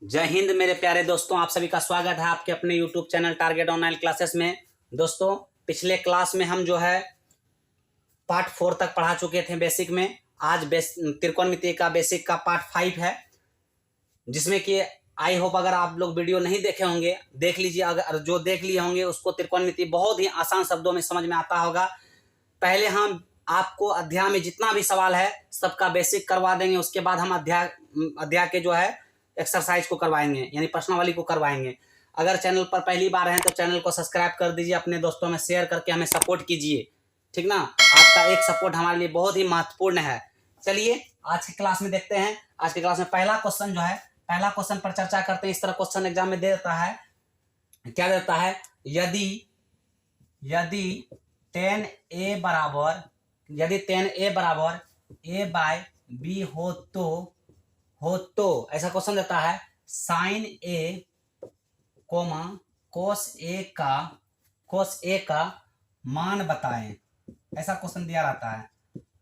जय हिंद मेरे प्यारे दोस्तों, आप सभी का स्वागत है आपके अपने YouTube channel target online classes में। दोस्तों, पिछले क्लास में हम जो है पार्ट 4 तक पढ़ा चुके थे बेसिक में। आज त्रिकोणमिति का बेसिक का पार्ट 5 है, जिसमें कि आई होप अगर आप लोग वीडियो नहीं देखे होंगे देख लीजिए। अगर जो देख लिए होंगे उसको त्रिकोणमिति बहुत ही आसान शब्दों में समझ में आता होगा। पहले हम आपको अध्याय में जितना भी सवाल है सबका बेसिक करवा देंगे, उसके बाद हम अध्याय के जो है एक्सरसाइज को करवाएंगे, यानी प्रश्नावली को करवाएंगे। अगर चैनल पर पहली बार हैं तो चैनल को सब्सक्राइब कर दीजिए, अपने दोस्तों में शेयर करके हमें सपोर्ट कीजिए, ठीक ना। आपका एक सपोर्ट हमारे लिए बहुत ही महत्वपूर्ण है। चलिए आज की क्लास में देखते हैं। आज की क्लास में पहला क्वेश्चन जो है, पहला क्वेश्चन पर चर्चा करते हैं। इस तरह क्वेश्चन एग्जाम में दे देता है, क्या देता है, यदि 10a बराबर a बाय b हो तो ऐसा क्वेश्चन देता है। Sine a comma cos a का मान बताएं, ऐसा क्वेश्चन दिया रहता है।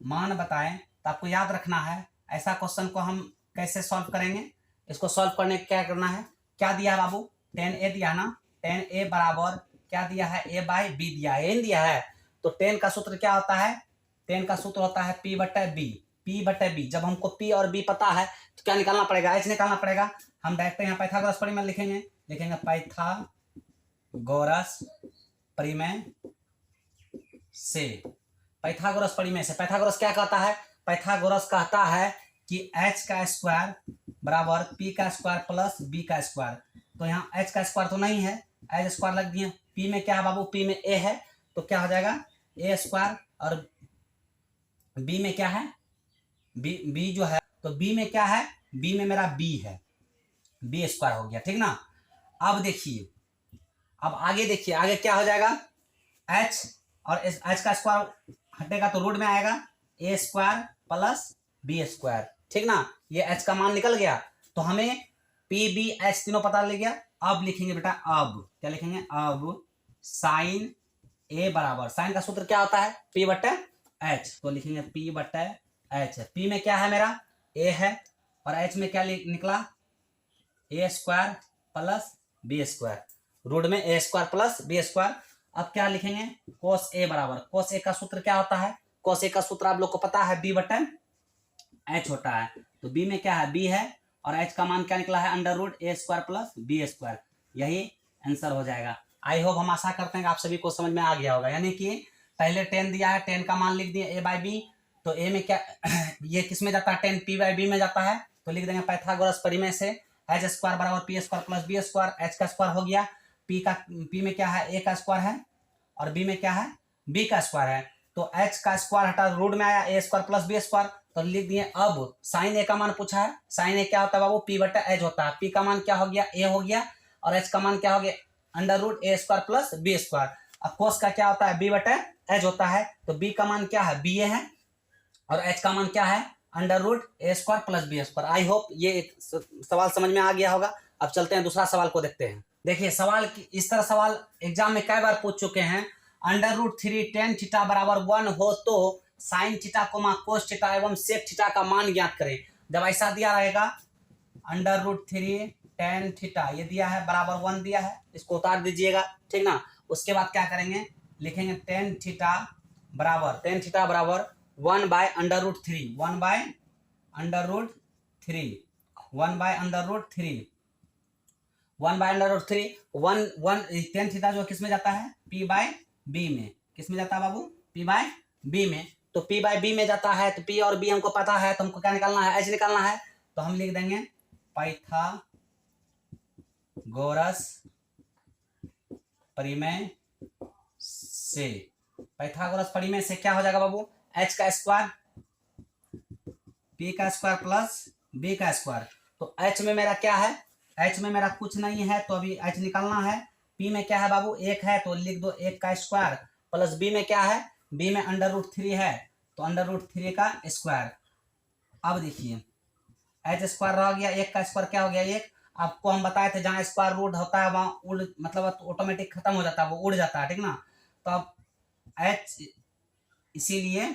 मान बताएं, तो आपको याद रखना है ऐसा क्वेश्चन को हम कैसे सॉल्व करेंगे। इसको सॉल्व करने क्या करना है, क्या दिया है बाबू, 10a दिया है ना। 10a बराबर क्या दिया है, a बाय b दिया है, n दिया है। तो 10 का सूत्र क्या होता है, 10 का सूत्र होता है p बटे b। जब हमको p और b पता है तो क्या निकालना पड़ेगा, h निकालना पड़ेगा। हम डायरेक्ट यहाँ पाइथागोरस परिमेय लिखेंगे पाइथागोरस परिमेय से। पाइथागोरस क्या कहता है, पाइथागोरस कहता है कि h का स्क्वायर बराबर p का स्क्वायर प्लस b का स्क्वायर। तो यहाँ h का स्क्वायर तो नहीं है, h स्क्वायर लग दिए। p में क्या है बाबू, p में a है, तो क्या हो जाएगा a स्क्वायर, और b में क्या है, b जो है, तो b में क्या है, b में मेरा b है, b स्क्वायर हो गया, ठीक ना। अब देखिए, अब आगे देखिए, आगे क्या हो जाएगा, h और h का स्क्वायर हटेगा तो रूट में आएगा a square plus b square, ठीक ना। ये h का मान निकल गया, तो हमें p b h तीनों पता लग गया। अब लिखेंगे बेटा, अब क्या लिखेंगे, अब साइन a बराबर, साइन का सूत्र क्या होता है, p बटे h, तो लिखेंगे p बटे h। p में क्या है मेरा, a है, और h में क्या निकला, a square plus b square, root में a square plus b square. अब क्या लिखेंगे, कोस a बराबर, कोस a का सूत्र क्या होता है, कोस a का सूत्र आप लोग को पता है, b बटे h होता है। तो b में क्या है, b है, और h का मान क्या निकला है, under root a square plus b square. यही आंसर हो जाएगा। आई होप, हम आशा करते हैं कि आप सभी को समझ में आ गया होगा। यानी कि पहले 10 दिया है, 10 का मान लिख दिए a बाई b, तो a में क्या ये किस में जाता है, 10 p बाई b में जाता है, तो लिख देंगे पाइथागोरस परिमेय से h स्क्वायर बराबर p square plus b square. h का स्क्वायर हो गया, p में क्या है, a का स्क्वायर है, और b में क्या है, b का स्क्वायर है। तो h का स्क्वायर हटा रूट में आया, a square plus b square, तो लिख दिए। अब साइन a का मान पूछा है, साइन a क्या होता है बाबू, p बटा h होता है। p का मान क्या हो गया, a हो गया, और h का मान क्या हो गया, under root a square plus b square. अब कोस का क्या होता है, b बटा h होता है, तो b का मान क्या है, ba है, और h का मान क्या है, under root a square plus b square. I hope ये एक सवाल समझ में आ गया होगा। अब चलते हैं दूसरा सवाल को देखते हैं। देखिए सवाल इस तरह सवाल एग्जाम में कई बार पूछ चुके हैं। अंडर रूट 3 टेन थीटा बराबर 1 हो तो sine theta coma cos theta एवं सेक थीटा का मान ज्ञात करें। जब ऐसा दिया रहेगा, अंडर रूट 3 टेन थीटा ये दिया है बराबर 1 दिया है, इसको उतार दीजिएगा, ठीक ना। उसके बाद क्या करेंगे, लिखेंगे टेन थीटा बराबर 1 by under root 3, 1 by under root 3, 1 by under root 3, 1 by under root 3, 1 tan theta जो किस में जाता है, p बाय b में। किस में जाता है बाबू, p बाय b में। तो p बाय b में जाता है, तो p और b हमको पता है, तो हमको क्या निकालना है, h निकालना है। तो हम लिख देंगे पाइथागोरस परिमेय से। पाइथागोरस परिमेय से क्या हो जाएगा बाबू, h का स्क्वायर p का स्क्वायर प्लस b का स्क्वायर। तो h में मेरा क्या है, h में मेरा कुछ नहीं है, तो अभी h निकालना है। p में क्या है बाबू, 1 है, तो लिख दो 1 का स्क्वायर, प्लस b में क्या है, b में अंडर रूट 3 है, तो अंडर रूट 3 का स्क्वायर। अब देखिए h स्क्वायर रह गया, 1 का स्क्वायर क्या हो गया, 1। आपको हम बताए थे जहाँ स्क्वायर रूट होता है वहाँ उड़ मतलब ऑटोमेटिक खत्म हो जाता है, वो उड़ जाता है, ठीक ना। तो अब h, इसीलिए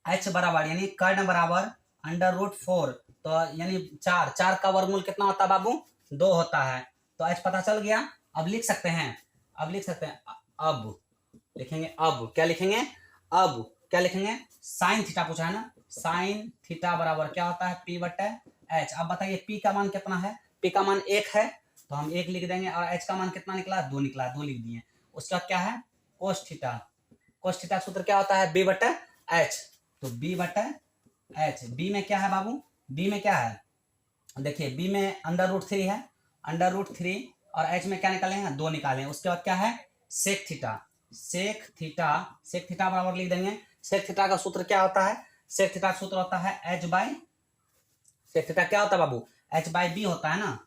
h बराबर यानी कर्ण बराबर अंडर रूट 4 तो यानी 4, 4 का वर्गमूल कितना होता है बाबू? 2 होता है। तो h पता चल गया। अब लिख सकते हैं, अब लिखेंगे अब क्या लिखेंगे? अब क्या लिखेंगे? साइन थीटा पूछा है ना, साइन थीटा बराबर क्या होता है? P बटे एच। अब बताइए P का मान कितना है? P का मान 1 है तो हम 1 लिख देंगे, और h का मान कितना निकला? 2 निकला, 2 लिख दिए। उसके बाद क्या है? Cos theta. कोस थीटा का सूत्र क्या होता है? B बटे एच। तो B बटे एच। B में क्या है बाबू? B में क्या है? देखिए B में √3 है, √3, और h में क्या निकाले हैं? 2 निकाले हैं। उसके बाद क्या है? सेक थीटा। सेक थीटा बराबर लिख देंगे। सेक थीटा का सूत्र क्या होता है? सेक थीटा का सूत्र होता है सेक थीटा क्या होता है बाबू? h/b होता है ना,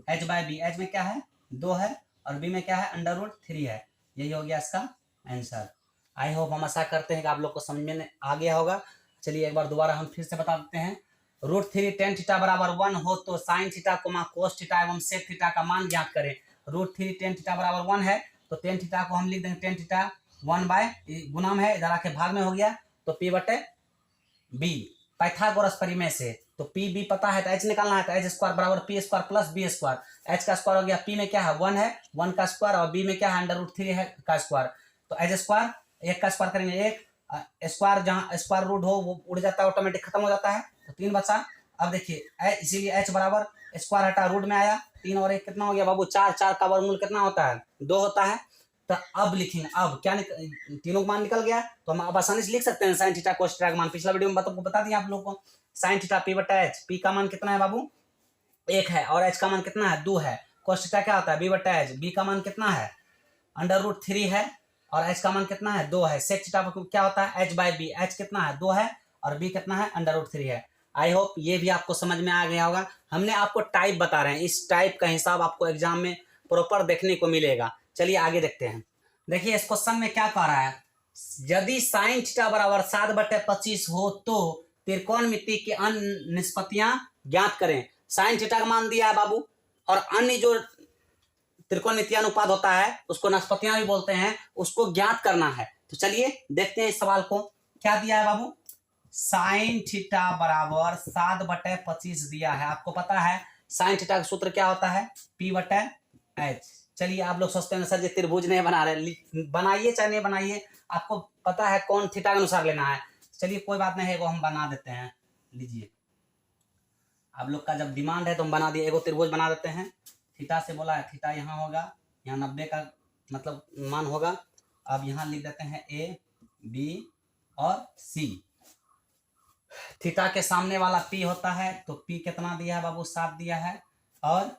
h/b। h में क्या है? 2 है, और b में क्या है? √3 है। यही हो गया इसका आंसर। आई होप, हम आशा करते हैं कि आप लोग को समझ में आ गया होगा। चलिए एक बार दोबारा हम फिर से बता देते हैं। √3 tan थीटा बराबर 1 हो तो साइन थीटा कोस थीटा एवं सेक थीटा का मान ज्ञात करें। √3 tan थीटा बराबर 1 है तो tan थीटा को हम लिख देंगे tan थीटा 1 गुणाम है, इधर आके भाग में हो गया, तो P बटे B। पाइथागोरस परिमेय से तो P B पता है तो h निकालना है, तो h स्क्वायर बराबर P square plus B square. h का स्क्वायर हो गया, P में क्या है? 1 है, 1 का स्क्वायर, और B में क्या है? √3 है का स्क्वायर। तो h स्क्वायर, 1 का स्क्वायर करेंगे 1, स्क्वायर जहाँ स्क्वायर रूट हो वो उड़ जाता है, ऑटोमेटिक खत्म हो जाता है, तो 3 बचा। अब देखिए इसीलिए h बराबर स्क्वायर हटा रूट में आया, 3 और 1 कितना हो गया बाबू? 4। 4 का वर्गमूल कितना होता है? 2 होता है। तो अब लिखेंगे, अब क्या तीनों का मान निकल गया, तो हम अब आसानी से लिख सकते हैं साइन थीटा कोस थीटा का मान। पिछला वीडियो में बता दिया आप लोग को। साइन थीटा P बटा एच। P का मान कितना है बाबू? 1 है, और h का मान कितना है? 2 है। कोस थीटा क्या होता है? B बटा एच। B का मान कितना है? √3 है, और h का मान कितना है? 2 है। सेक थीटा क्या होता है? h/b। h कितना है? 2 है, और b कितना है? √3 है। आई होप ये भी आपको समझ में आ गया होगा। हमने आपको टाइप बता रहे हैं, इस टाइप का हिसाब आपको एग्जाम में प्रॉपर देखने को मिलेगा। चलिए आगे देखते हैं। देखिए इस क्वेश्चन में क्या कह रहा है? यदि साइन थीटा बराबर 7/25 हो तो त्रिकोणमिति की अन्य निष्पत्तियां ज्ञात करें। साइन थीटा का मान दिया है बाबू, और अन्य जो त्रिकोणमितीय अनुपात होता है उसको निष्पत्तियां भी बोलते हैं, उसको ज्ञात करना है। तो चलिए देखते हैं इस सवाल को। क्या दिया है बाबू? साइन थीटा बराबर 7/25 दिया है। आपको पता है साइन थीटा का सूत्र क्या होता है? P बटे एच। चलिए आप लोग सोचते हैं सर जी त्रिभुज नहीं बना रहे, बनाइए चाहे नहीं बनाइए, आपको पता है कौन थीटा के अनुसार लेना है। चलिए कोई बात नहीं है, वो हम बना देते हैं। लीजिए, आप लोग का जब डिमांड है तो हम बना दिए, एगो त्रिभुज बना देते हैं। थीटा से बोला है, थीटा यहाँ होगा, यहाँ 90 का मतलब मान होगा। अब यहाँ लिख देते हैं A, B और C। थीटा के सामने वाला P होता है, तो P कितना दिया है बाबू? 7 दिया है। और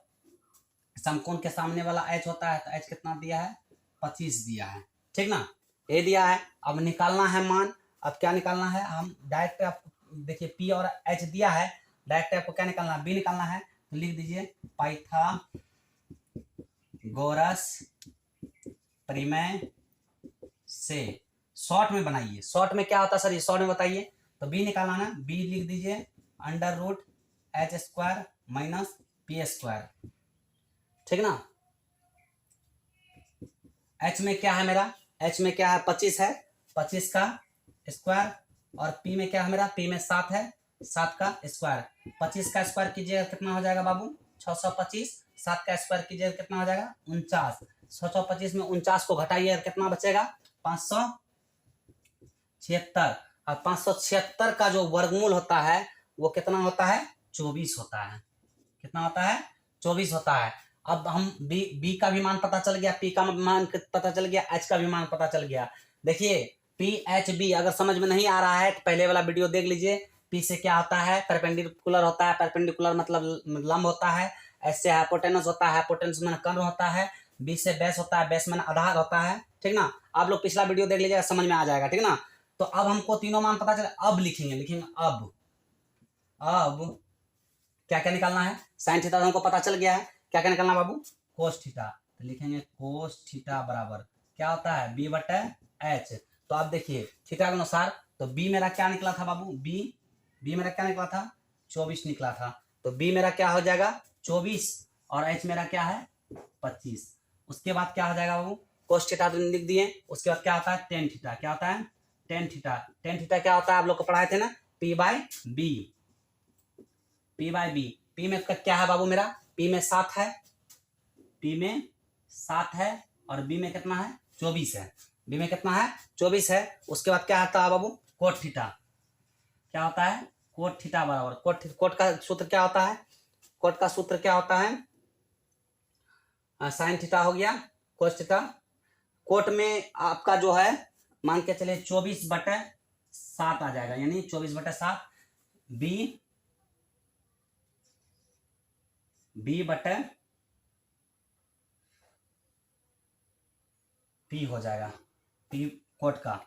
समकोण के सामने वाला H होता है, तो H कितना दिया है? 25 दिया है। ठीक ना, A दिया है। अब निकालना है मान। अब क्या निकालना है? हम डायरेक्ट आपको देखिए P और H दिया है, डायरेक्ट आपको क्या निकालना है? B निकालना है। तो लिख दीजिए पाइथागोरस परिमेय से। शॉर्ट में बनाइए, शॉर्ट में क्या होता है सर ये? शॉर्ट में बताइए। तो B निकालना ना, B लिख दीजिए √h² माइनस P²। ठीक ना। H में क्या है मेरा? H में क्या है? 25 है, 25 का स्क्वायर, और P में क्या है मेरा? P में 7 है, 7 का स्क्वायर। 25 का स्क्वायर कीजिएगा कितना हो जाएगा बाबू? 625। 7 का स्क्वायर कीजिएगा कितना हो जाएगा? 49। 625 में 49 को घटाइए, कितना बचेगा? 576। और 576 का जो वर्गमूल होता है वो कितना होता है? 24 होता है। कितना होता है? 24 होता है। अब हम B का भी मान पता चल गया, P का मान पता चल गया, H का भी मान पता चल गया। देखिए PHB अगर समझ में नहीं आ रहा है तो पहले वाला वीडियो देख लीजिए। P से क्या होता है? परपेंडिकुलर होता है, परपेंडिकुलर मतलब लंब होता है। H से हाइपोटेनस होता है, हाइपोटेनस में कर्ण होता है। B से बेस होता है, बेस में आधार होता है। ठीक ना, आप लोग पिछला वीडियो देख लीजिएगा, समझ में आ जाएगा। ठीक ना, तो अब हमको तीनों मान पता चला। अब लिखेंगे अब क्या क्या निकालना है? साइन थीटा हमको पता चल गया है, क्या क्या निकालना बाबू? Cos theta. तो लिखेंगे कोस थीटा बराबर क्या होता है? B बटे एच। तो आप देखिए थीटा के अनुसार, तो B मेरा क्या निकला था बाबू? B मेरा क्या निकला था? 24 निकला था। तो B मेरा क्या हो जाएगा? 24, और H मेरा क्या है? 25। उसके बाद क्या हो जाएगा बाबू? कोस थीटा तो लिख दिए। उसके बाद क्या होता है? Tan theta. क्या होता है? Tan theta. टेन थीटा क्या होता है? आप लोग को पढ़ाए थे ना, P/B। P by B. P में क्या है बाबू मेरा? P में 7 है, P में 7 है और B में कितना है? 24 है। B में कितना है? 24 है। उसके बाद क्या आता है बाबू? Cot theta. क्या होता है? कोट थीटा बराबर कोट का सूत्र क्या होता है? कोट का सूत्र क्या होता है? साइन थीटा हो गया, कोस थीटा। कोट में आपका जो है मान के चलिए 24/7 आ जाएगा, यानी 24/7 बी बटे पी हो जाएगा, पी कोट का।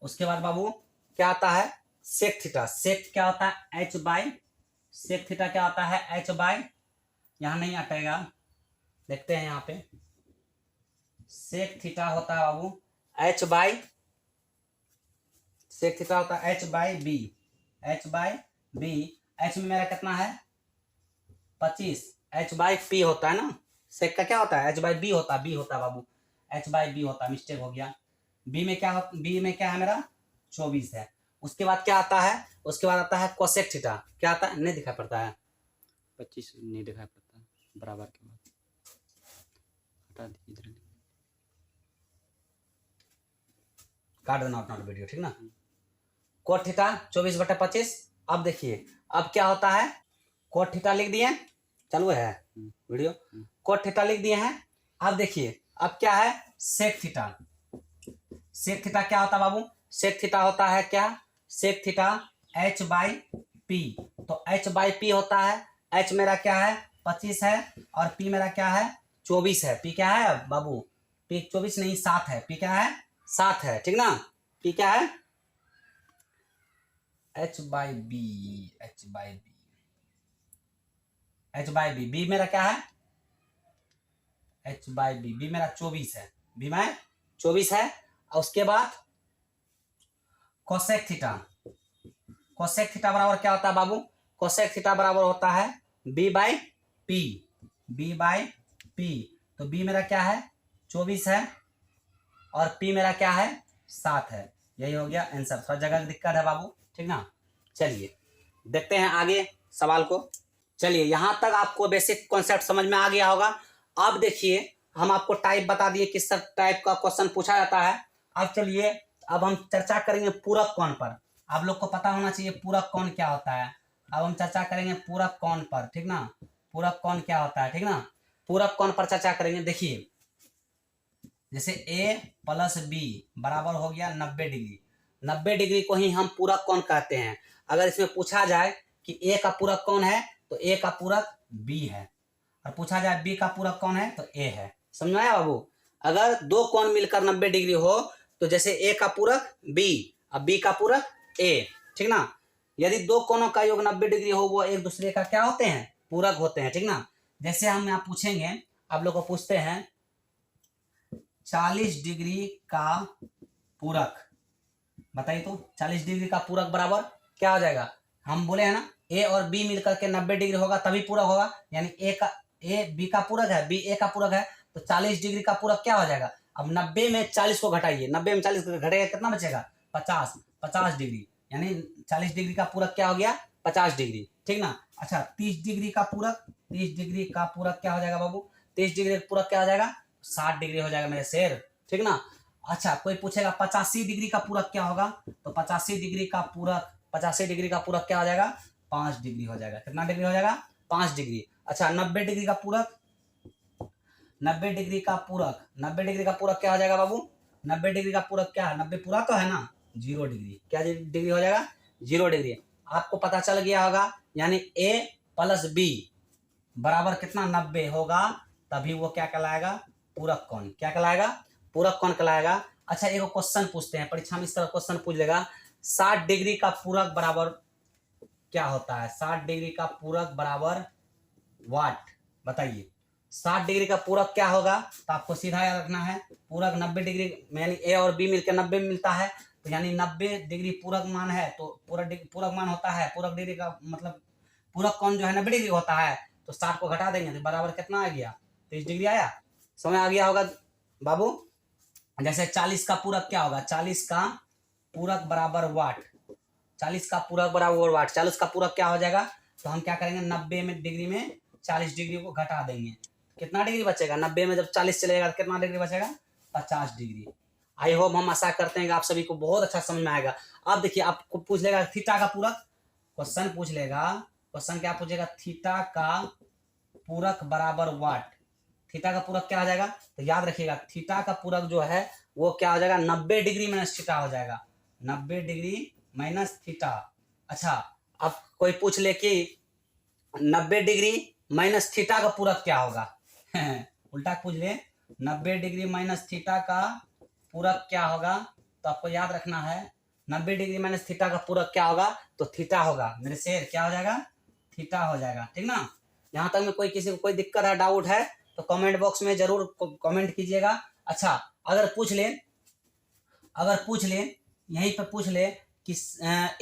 उसके बाद बाबू क्या आता है? सेक थीटा। सेक क्या होता है? एच बाई, सेक थीटा क्या होता है? एच बाई, यहां नहीं हटेगा, देखते हैं यहाँ पे। सेक थीटा होता है बाबू एच बाई, सेक थीटा होता है H by B, H by B. H में मेरा कितना है? 25, एच बाई पी होता है ना। सेक का क्या होता है? एच बाई बी होता है, बी होता है बाबू, एच बाई बी होता है, मिस्टेक हो गया। बी में क्या बी में क्या है मेरा? 24 है। उसके बाद क्या आता है? उसके बाद आता है कोसेक थीटा। क्या आता है? नहीं दिखाई पड़ता है, 25 नहीं दिखाई पड़ता है, बराबर के बाद हटा दीजिए इधर। काट देना अपना वीडियो, ठीक ना। Cot theta 24/25। अब देखिए अब क्या होता है? कोट थीटा लिख दिए, चालू है वीडियो। कोट थीटा लिख दिए हैं। अब देखिए अब क्या है? सेक थीटा। सेक थीटा क्या होता है बाबू? सेक थीटा होता है क्या? Sec theta H by P. तो एच बाई पी होता है, एच मेरा क्या है? 25 है और पी मेरा क्या है? 24 है। पी क्या है बाबू? पी 24 नहीं 7 है। पी क्या है? 7 है, ठीक ना। पी क्या है? H by B, H by B, H by B. B मेरा क्या है? एच बाई बी, बी मेरा 24 है, बी में 24 है। और उसके बाद कोसेक थीटा। कोसेक थीटा बराबर क्या होता है बाबू? कोसेक थीटा बराबर होता है B by P, B by P. तो बी मेरा क्या है? 24 है और पी मेरा क्या है? 7 है। यही हो गया आंसर। थोड़ा जगह दिक्कत है बाबू, ठीक ना। चलिए देखते हैं आगे सवाल को। चलिए यहाँ तक आपको बेसिक कॉन्सेप्ट समझ में आ गया होगा। अब देखिए हम आपको टाइप बता दिए किस टाइप का क्वेश्चन पूछा जाता है। अब चलिए अब हम चर्चा करेंगे पूरक कोण पर। आप लोग को पता होना चाहिए पूरक कोण क्या होता है। अब हम चर्चा करेंगे पूरक कोण पर, ठीक ना। पूरक कोण क्या होता है, ठीक ना। पूरक कोण पर चर्चा करेंगे। देखिए जैसे a प्लस बी बराबर हो गया 90 डिग्री। 90 डिग्री को ही हम पूरक कोण कहते हैं। अगर इसमें पूछा जाए कि a का पूरक कौन है तो a का पूरक b है, और पूछा जाए b का पूरक कौन है तो a है। समझ में आया बाबू? अगर दो कोण मिलकर 90 डिग्री हो तो जैसे a का पूरक b और b का पूरक a, ठीक ना। यदि दो कोणों का योग 90 डिग्री हो वो एक दूसरे का क्या होते हैं? पूरक होते हैं, ठीक ना। जैसे हम यहाँ पूछेंगे, आप लोग को पूछते हैं 40 डिग्री का पूरक बताइए तो 40 डिग्री का पूरक बराबर क्या हो जाएगा? हम बोले हैं ना ए और बी मिलकर के 90 डिग्री होगा तभी पूरक होगा, यानी ए बी का पूरक है, बी ए का पूरक है, तो 40 डिग्री का पूरक क्या हो जाएगा? अब 90 में 40 को घटाइए, 90 में 40 घटेगा कितना बचेगा? 50 डिग्री, यानी 40 डिग्री का पूरक क्या हो गया? 50 डिग्री, ठीक ना। अच्छा 30 डिग्री का पूरक, 30 डिग्री का पूरक क्या हो जाएगा बाबू? 30 डिग्री का पूरक क्या हो जाएगा? 60 डिग्री हो जाएगा मेरे शेर, ठीक ना। अच्छा कोई पूछेगा 85 डिग्री का पूरक क्या होगा? तो 85 डिग्री का पूरक, 85 डिग्री का पूरक क्या हो जाएगा? 5 डिग्री हो जाएगा। कितना डिग्री हो जाएगा? 5 डिग्री। अच्छा 90 डिग्री का पूरक, 90 डिग्री का पूरक, 90 डिग्री का पूरक क्या हो जाएगा बाबू? 90 डिग्री का पूरक क्या है? 90 पूरा तो है ना, 0 डिग्री। क्या डिग्री हो जाएगा? 0 डिग्री। आपको पता चल गया होगा, यानी a प्लस बी बराबर कितना? 90 होगा, तभी वो क्या कहलाएगा? पूरक कोण। क्या कहलाएगा? पूरक कोण कहलाएगा। अच्छा एक क्वेश्चन पूछते हैं परीक्षा में, इस तरह क्वेश्चन पूछ लेगा 60 डिग्री का पूरक बराबर क्या होता है? 60 डिग्री का पूरक बराबर वाट, बताइए। 60 डिग्री का पूरक क्या होगा? तो आपको सीधा याद रखना है पूरक 90 डिग्री, यानी ए और बी मिलकर 90 में मिलता है, तो यानी 90 डिग्री पूरक मान है, तो पूरक मान होता है, पूरक डिग्री का मतलब पूरक कोण जो है 90 डिग्री होता है, तो 60 को घटा देंगे तो बराबर कितना आ गया? 30 डिग्री आया। समझ आ गया होगा बाबू। जैसे 40 का पूरक क्या होगा? 40 का पूरक बराबर वाट, 40 का पूरक बराबर वाट, 40 का पूरक क्या हो जाएगा? तो हम क्या करेंगे 90 डिग्री में 40 डिग्री को घटा देंगे, कितना डिग्री बचेगा 90 में जब 40 चलेगा तो कितना डिग्री बचेगा 50 डिग्री। आई होप हम आशा करते हैं कि आप सभी को बहुत अच्छा समझ में आएगा। अब देखिए आपको पूछ लेगा थीटा का पूरक, क्वेश्चन पूछ लेगा, क्वेश्चन क्या पूछेगा, थीटा का पूरक बराबर वाट। थीटा का पूरक क्या हो जाएगा, तो याद रखिएगा थीटा का पूरक जो है वो क्या हो जाएगा 90 डिग्री माइनस थीटा हो जाएगा, 90 डिग्री माइनस थीटा। अच्छा अब कोई पूछ ले कि 90 डिग्री माइनस थीटा का पूरक क्या होगा उल्टा पूछ ले 90 डिग्री माइनस थीटा का पूरक क्या होगा, तो आपको याद रखना है 90 डिग्री माइनस थीटा का पूरक क्या होगा, तो थीटा होगा मेरे शेर, क्या हो जाएगा थीटा हो जाएगा, ठीक ना। यहाँ तक में कोई किसी को कोई दिक्कत है, डाउट है तो कमेंट बॉक्स में जरूर कमेंट कीजिएगा। अच्छा अगर पूछ ले यहीं पर पूछ ले कि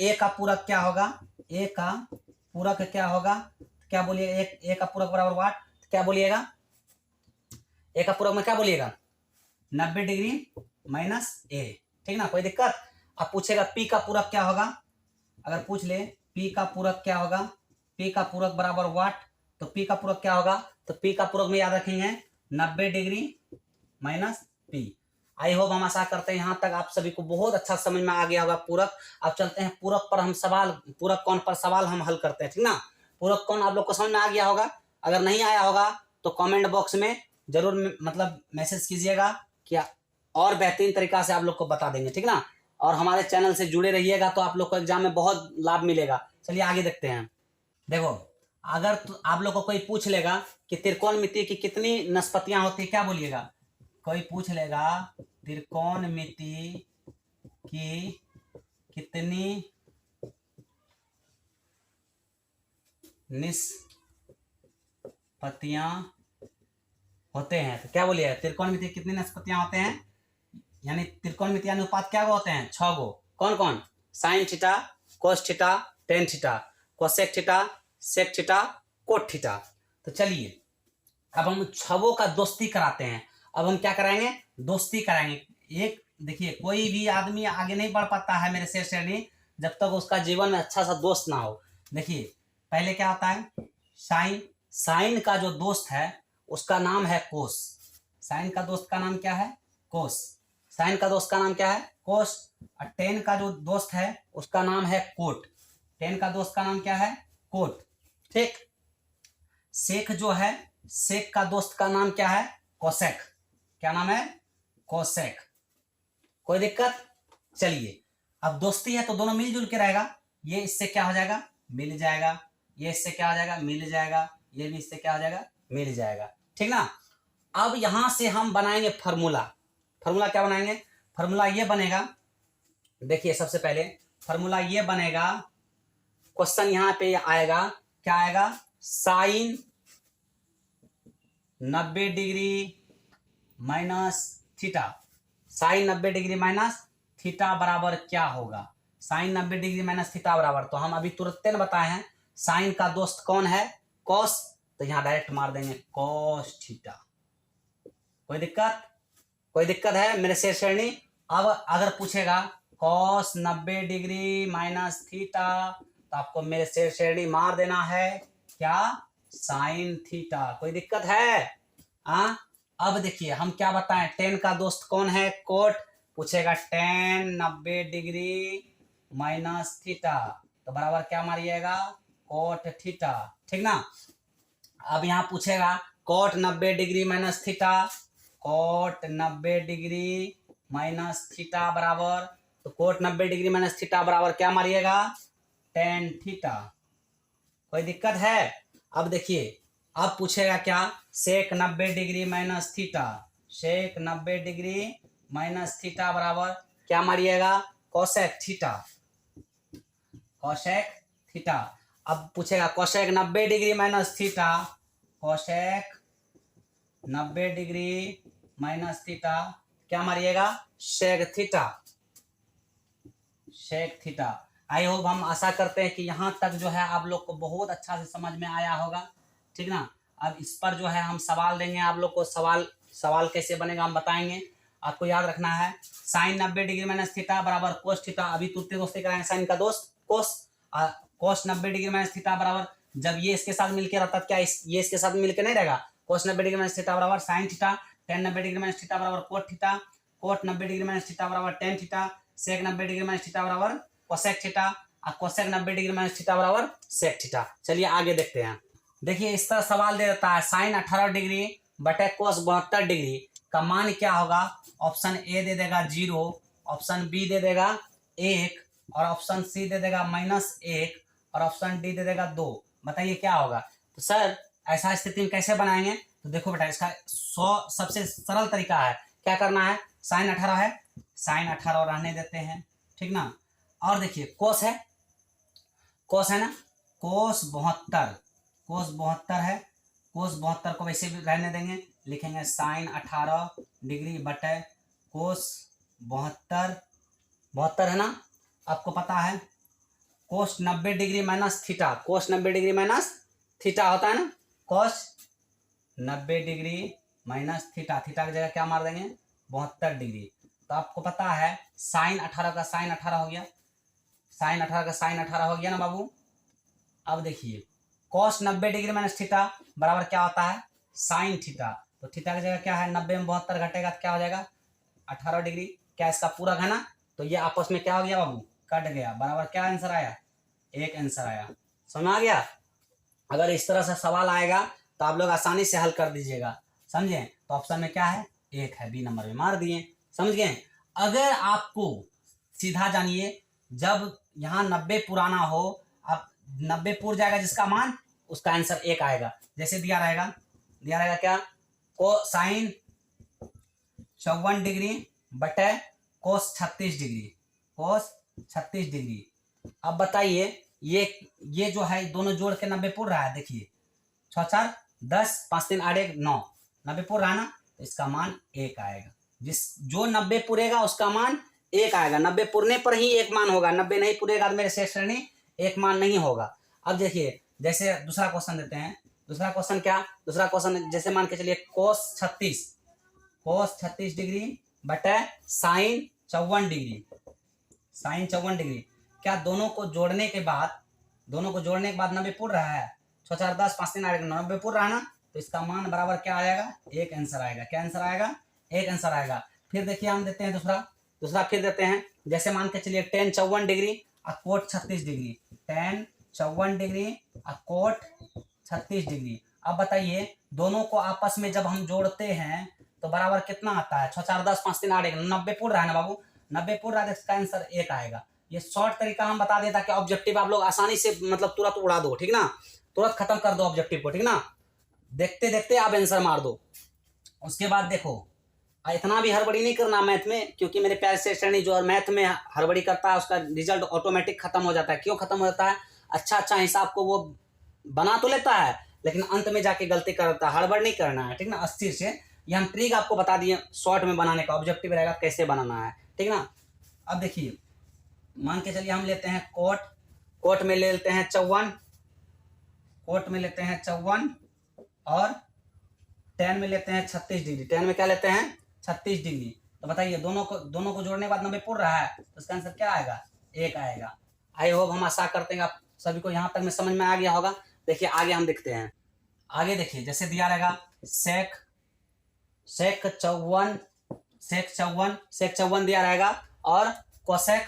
ए का पूरक क्या होगा, ए का पूरक क्या होगा, क्या बोलिए ए का पूरक बराबर वाट, क्या बोलिएगा ए का पूरक में क्या बोलिएगा 90 डिग्री माइनस ए, ठीक ना, कोई दिक्कत। अब पूछेगा पी का पूरक क्या होगा, अगर पूछ ले पी का पूरक क्या होगा, पी का पूरक बराबर वाट, तो पी का पूरक क्या होगा, तो पी का पूरक में याद रखेंगे 90 डिग्री माइनस पी। आई होप हम आशा करते हैं यहाँ तक आप सभी को बहुत अच्छा समझ में आ गया होगा पूरक। अब चलते हैं पूरक पर, हम सवाल पूरक कौन पर सवाल हम हल करते हैं, ठीक ना। पूरक कौन आप लोग को समझ में आ गया होगा, अगर नहीं आया होगा तो कमेंट बॉक्स में जरूर मतलब मैसेज कीजिएगा, क्या और बेहतरीन तरीका से आप लोग को बता देंगे, ठीक ना। और हमारे चैनल से जुड़े रहिएगा तो आप लोग को एग्जाम में बहुत लाभ मिलेगा। चलिए आगे देखते हैं। देखो अगर आप लोग को कोई पूछ लेगा कि त्रिकोणमिति की कितनी निष्पत्तियां होती है, क्या बोलिएगा, कोई पूछ लेगा त्रिकोणमिति की कितनी निष्पत्तियां होते हैं, तो क्या बोलिएगा त्रिकोणमिति की कितनी निष्पत्तियां होते हैं, यानी त्रिकोणमिति अनुपात क्या होते हैं 6 गो, कौन कौन, sine theta, cos theta, tan theta, cosec theta, sec theta, cot theta. तो चलिए अब हम छवों का दोस्ती कराते हैं। अब हम क्या कराएंगे, दोस्ती कराएंगे। एक देखिए कोई भी आदमी आगे नहीं बढ़ पाता है मेरे शेर शेरनी जब तक उसका जीवन में अच्छा सा दोस्त ना हो। देखिए पहले क्या होता है साइन, साइन का जो दोस्त है उसका नाम है कोस, साइन का दोस्त का नाम क्या है कोस, साइन का दोस्त का नाम क्या है कोस। और टेन का जो दोस्त है उसका नाम है कोट, टेन का दोस्त का नाम क्या है कोट, ठीक। सेक जो है, सेक का दोस्त का नाम क्या है कोसेक, क्या नाम है कोसेक, कोई दिक्कत। चलिए अब दोस्ती है तो दोनों मिलजुल के रहेगा, ये इससे क्या हो जाएगा मिल जाएगा, ये इससे क्या हो जाएगा मिल जाएगा, ये भी इससे क्या हो जाएगा मिल जाएगा, ठीक ना। अब यहां से हम बनाएंगे फार्मूला, फार्मूला क्या बनाएंगे, फार्मूला ये बनेगा, देखिए सबसे पहले फार्मूला ये बनेगा, क्वेश्चन यहां पे आएगा, क्या आएगा sine 90 degree minus theta, sine 90 degree minus theta बराबर क्या होगा, साइन 90 डिग्री माइनस थीटा बराबर, तो हम अभी तुरंत न बताए हैं साइन का दोस्त कौन है कॉस, तो यहां डायरेक्ट मार देंगे कॉस थीटा, कोई दिक्कत, कोई दिक्कत है मेरे शेर श्रेणी। अब अगर पूछेगा कॉस 90 डिग्री माइनस थीटा तो आपको मेरे शेर श्रेणी मार देना है क्या साइन थीटा, कोई दिक्कत है। अब देखिए हम क्या बताएं टेन का दोस्त कौन है कोट, पूछेगा टेन 90 डिग्री माइनस थीटा तो बराबर क्या मारिएगा कोट थीटा, ठीक ना। अब यहाँ पूछेगा cot 90 degree minus theta, cot 90 degree minus theta बराबर, तो कोट 90 डिग्री माइनस थीटा बराबर क्या मारिएगा टेन थीटा, कोई दिक्कत है। अब देखिए अब पूछेगा क्या sec 90 degree minus theta, sec 90 degree minus theta बराबर क्या मारिएगा कोसेक थीटा, कोसेक थीटा। अब पूछेगा cosec 90 degree minus theta, cosec 90 degree minus theta क्या मारिएगा sec theta, sec theta. I hope हम आशा करते हैं कि यहाँ तक जो है आप लोग को बहुत अच्छा से समझ में आया होगा, ठीक ना। अब इस पर जो है हम सवाल देंगे आप लोग को, सवाल कैसे बनेगा हम बताएंगे। आपको याद रखना है साइन 90 डिग्री माइनस थीटा बराबर कोस थीटा, अभी तुरते दोस्ती कराएंगे साइन का दोस्त कोस, कोस 90 डिग्री माइनस थीटा बराबर जब ये इसके साथ मिलकर रहता है, क्या ये इसके साथ मिलकर नहीं रहेगा। cos 90 डिग्री माइनस थीटा बराबर sin theta, tan 90 degree minus theta बराबर cot theta, cot 90 degree minus theta बराबर tan theta, sec 90 degree minus theta बराबर cosec थीटा, और cosec 90 डिग्री माइनस थीटा बराबर sec थीटा। चलिए आगे देखते हैं। देखिए इस तरह सवाल दे देता है sin 18 डिग्री बटे cos 72 डिग्री का मान क्या होगा। ऑप्शन ए दे देगा 0, ऑप्शन बी दे देगा 1, और ऑप्शन सी दे देगा -1, और ऑप्शन डी दे देगा 2। बताइए क्या होगा। तो सर ऐसा स्थिति में कैसे बनाएंगे। तो देखो बेटा इसका सबसे सरल तरीका है, क्या करना है। sin 18 है, sin 18 रहने देते हैं, ठीक ना। और देखिए cos है, cos है ना, cos 72, cos 72 है, cos 72 को वैसे भी रहने देंगे, लिखेंगे sin 18 डिग्री बटे cos 72 है ना। आपको पता है cos 90 degree minus theta, cos 90 degree minus theta होता है ना, cos 90 degree minus theta, theta की जगह क्या मार देंगे 72 डिग्री। तो आपको पता है sin 18 का sin 18 हो गया, sin 18 का sin 18 हो गया ना बाबू। अब देखिए cos 90 डिग्री माइनस थीटा बराबर क्या होता है sin थीटा। तो थीटा की जगह क्या है 90 में 72 घटेगा तो क्या हो जाएगा 18 डिग्री, क्या इसका पूरा घना। तो ये आपस में क्या हो गया बाबू, कट गया, बराबर क्या आंसर आया, 1 आंसर आया। समझ आ गया। अगर इस तरह से सवाल आएगा तो आप लोग आसानी से हल कर दीजिएगा, समझे। तो ऑप्शन में क्या है 1 है, बी नंबर में मार दिए, समझ गए। अगर आपको सीधा जानिए, जब यहाँ 90 पुराना हो, अब 90 पूर जाएगा जिसका मान, उसका आंसर 1 आएगा। जैसे दिया रहेगा क्या, को साइन 54 डिग्री बटे कोस 36 डिग्री, कोस 36 डिग्री। अब बताइए ये जो है दोनों जोड़ के 90 पूर रहा है। देखिए 6 4 10, 5 3 8 1 9, 90 पूर रहा है ना, तो इसका मान 1 आएगा। जो 90 पूरेगा उसका मान 1 आएगा। 90 पूरने पर ही 1 मान होगा, 90 नहीं पूरेगा तो मेरे शेष श्रेणी 1 मान नहीं होगा। अब देखिए जैसे दूसरा क्वेश्चन देते हैं। दूसरा क्वेश्चन जैसे मान के चलिए कोस 36 डिग्री बटे साइन 54 डिग्री, साइन 54 डिग्री। क्या दोनों को जोड़ने के बाद 90 पूर रहा है, 6 4 10 5 3 8 90 पूर रहा है ना, तो इसका मान बराबर क्या आएगा 1 आंसर आएगा। क्या आंसर आएगा 1 आंसर आएगा। फिर देखिए हम देते हैं दूसरा फिर देते हैं। जैसे मान के चलिए tan 54 डिग्री और कोट 36 डिग्री, tan 54 डिग्री और कोट 36 डिग्री। अब बताइए दोनों को आपस में जब हम जोड़ते हैं तो बराबर कितना आता है, 6 4 10 5 3 8 1 90 पूर रहा है ना बाबू, 90 पूर रहा है, इसका आंसर 1 आएगा। ये शॉर्ट तरीका हम बता दें ताकि ऑब्जेक्टिव आप लोग आसानी से मतलब तुरंत उड़ा दो, ठीक ना, तुरंत खत्म कर दो ऑब्जेक्टिव को, ठीक ना। देखते देखते आप आंसर मार दो। उसके बाद देखो इतना भी हड़बड़ी नहीं करना मैथ में, क्योंकि मेरे प्यारे से श्रेणी जो मैथ में हड़बड़ी करता है उसका रिजल्ट ऑटोमेटिक खत्म हो जाता है। क्यों खत्म हो जाता है, अच्छा हिसाब को वो बना तो लेता है लेकिन अंत में जाके गलती करता है। हड़बड़ नहीं करना है, ठीक ना, अस्थिर से। ये हम ट्रिक आपको बता दिए शॉर्ट में बनाने का, ऑब्जेक्टिव रहेगा कैसे बनाना है, ठीक ना। अब देखिए मान के चलिए हम लेते हैं कोट में ले लेते हैं 54, कोट में लेते हैं 54 और tan में लेते हैं 36 डिग्री, tan में क्या लेते हैं 36 डिग्री। तो बताइए दोनों को जोड़ने के बाद 90 पूर रहा है तो इसका आंसर क्या आएगा 1 आएगा। आई होप हम आशा करते हैं आप सभी को यहाँ तक में समझ में आ गया होगा। देखिए आगे हम देखते हैं। आगे देखिए जैसे दिया रहेगा सेक 54 दिया रहेगा और कोसेक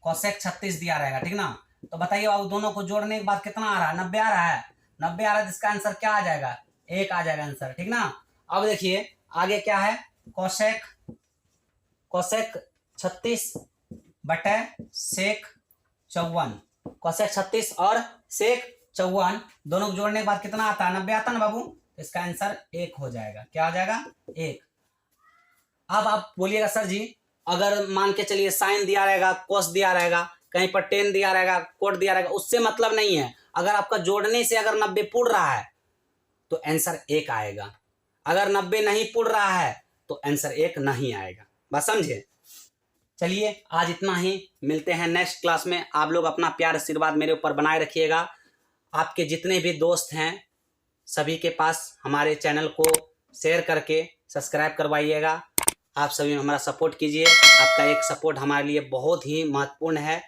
36 दिया रहेगा, ठीक ना। तो बताइए अब दोनों को जोड़ने के बाद कितना आ रहा है 90 आ रहा है, 90 आ रहा है, इसका आंसर क्या आ जाएगा 1 आ जाएगा आंसर, ठीक ना। अब देखिए आगे क्या है कोसेक 36 बटे सेक 54, कोसेक 36 और सेक 54 दोनों को जोड़ने के बाद कितना आता है 90 आता है ना बाबू, इसका आंसर 1 हो जाएगा। क्या हो जाएगा 1। अब आप बोलिएगा सर जी अगर मान के चलिए साइन दिया रहेगा, कोस दिया रहेगा, कहीं पर टेन दिया रहेगा, कोट दिया रहेगा, उससे मतलब नहीं है। अगर आपका जोड़ने से अगर 90 पूर्ण रहा है तो आंसर 1 आएगा, अगर 90 नहीं पूर्ण रहा है तो आंसर 1 नहीं आएगा। बस समझे। चलिए आज इतना ही, मिलते हैं नेक्स्ट क्लास में। आप लोग अपना प्यार आशीर्वाद मेरे ऊपर बनाए रखिएगा। आपके जितने भी दोस्त हैं सभी के पास हमारे चैनल को शेयर करके सब्सक्राइब करवाइएगा। आप सभी हमारा सपोर्ट कीजिए, आपका एक सपोर्ट हमारे लिए बहुत ही महत्वपूर्ण है।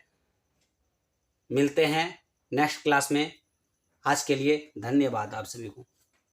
मिलते हैं नेक्स्ट क्लास में। आज के लिए धन्यवाद आप सभी को।